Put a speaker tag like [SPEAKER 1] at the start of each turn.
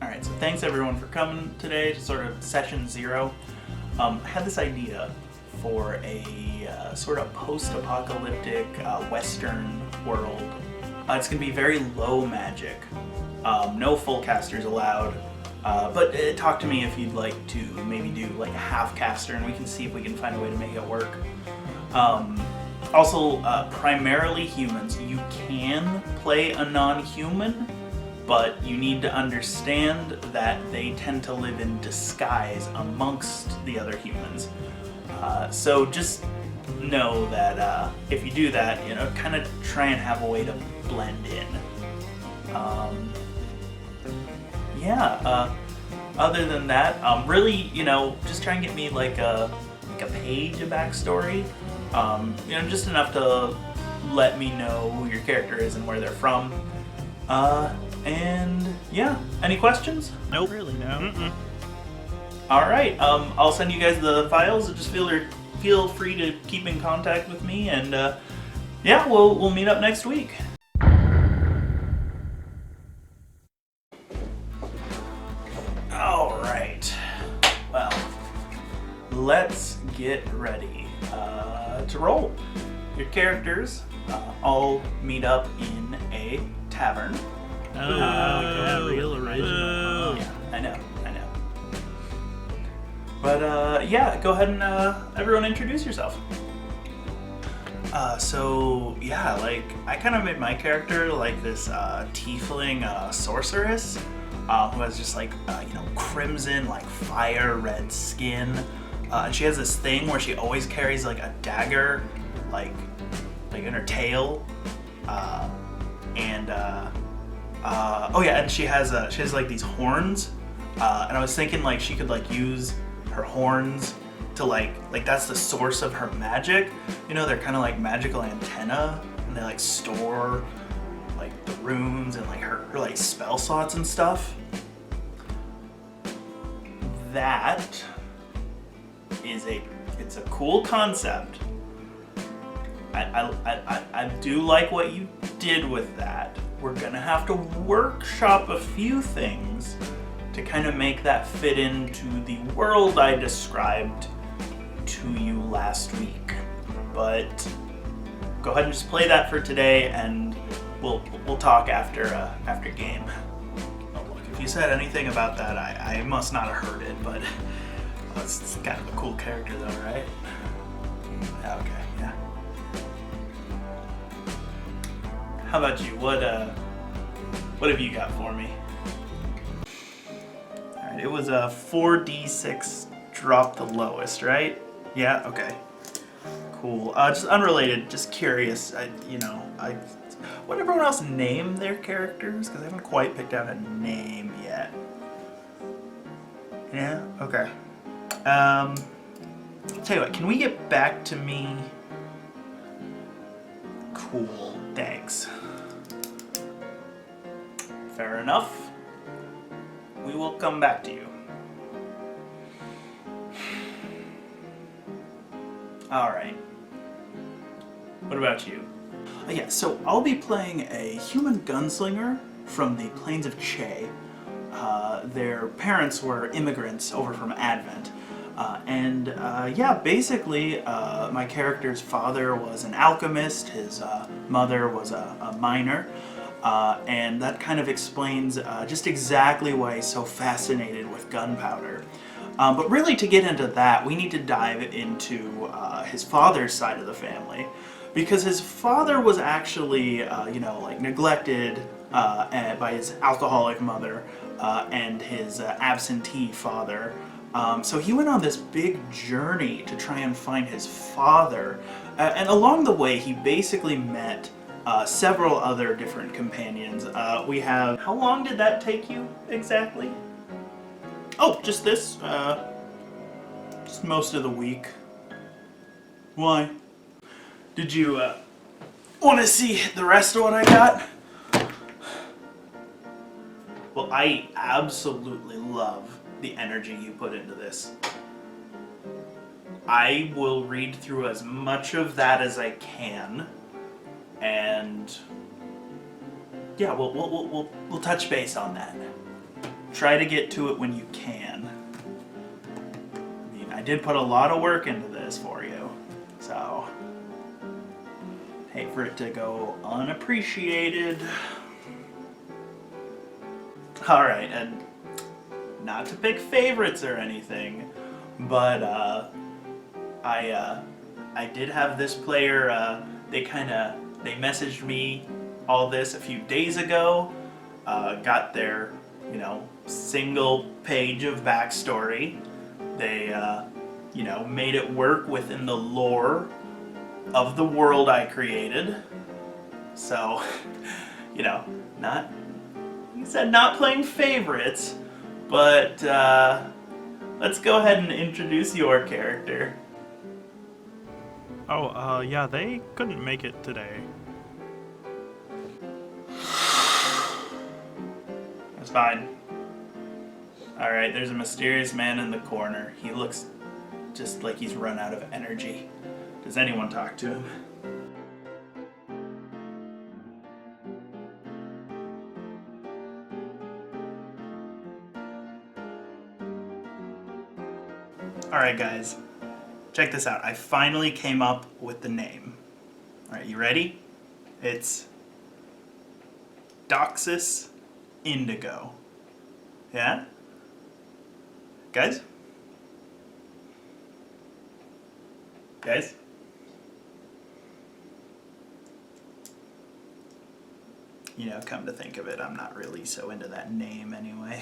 [SPEAKER 1] Alright, so thanks everyone for coming today to sort of session 0. I had this idea for a sort of post-apocalyptic Western world. It's going to be very low magic. No full casters allowed. But talk to me if you'd like to maybe do like a half caster and we can see if we can find a way to make it work. Also, primarily humans. You can play a non-human, but you need to understand that they tend to live in disguise amongst the other humans. So just know that if you do that, kind of try and have a way to blend in. Other than that, really, just try and get me like a page of backstory. Just enough to let me know who your character is and where they're from. Any questions?
[SPEAKER 2] Nope. Really, no. Mm-mm.
[SPEAKER 1] Alright, I'll send you guys the files. Just feel free to keep in contact with me, and we'll meet up next week. Alright, well, let's get ready to roll. Your characters all meet up in a tavern.
[SPEAKER 2] Real original.
[SPEAKER 1] Yeah, I know. But go ahead and everyone introduce yourself. I kind of made my character like this tiefling sorceress who has just like crimson, like fire red skin. And she has this thing where she always carries like a dagger, like in her tail. And she has like these horns. And I was thinking like she could like use her horns to like that's the source of her magic. They're kind of like magical antenna, and they like store like the runes and like her like spell slots and stuff. That is it's a cool concept. I do like what you did with that. We're gonna have to workshop a few things to kind of make that fit into the world I described to you last week. But go ahead and just play that for today, and we'll talk after game. Oh, look, if you said anything about that, I must not have heard it, but it's kind of a cool character though, right? Okay, yeah. How about you? What have you got for me? Alright, it was a 4d6 drop the lowest, right? Yeah, okay. Cool. Just unrelated, just curious. Would everyone else name their characters? Because I haven't quite picked out a name yet. Yeah? Okay. Tell you what, can we get back to me? Cool, thanks. Fair enough. We will come back to you. Alright. What about you? So I'll be playing a human gunslinger from the plains of Che. Their parents were immigrants over from Advent. Basically, my character's father was an alchemist, his mother was a miner, and that kind of explains just exactly why he's so fascinated with gunpowder. But really, to get into that, we need to dive into his father's side of the family, because his father was actually, neglected by his alcoholic mother and his absentee father. So he went on this big journey to try and find his father, and along the way he basically met several other different companions. We have... How long did that take you, exactly? Oh, just this? Just most of the week. Why? Did you want to see the rest of what I got? Well, I absolutely love the energy you put into this. I will read through as much of that as I can, and yeah, we'll touch base on that. try to get to it when you can. I mean, I did put a lot of work into this for you, so hate for it to go unappreciated. Alright, and not to pick favorites or anything, but I did have this player, they messaged me all this a few days ago, got their, single page of backstory. They, made it work within the lore of the world I created. So, not, he said not playing favorites, but let's go ahead and introduce your character.
[SPEAKER 2] Oh, yeah, they couldn't make it today.
[SPEAKER 1] That's fine. Alright, there's a mysterious man in the corner. He looks just like he's run out of energy. Does anyone talk to him? Alright guys, check this out. I finally came up with the name. Alright, you ready? It's Doxus Indigo. Yeah? Guys? Guys? Come to think of it, I'm not really so into that name anyway.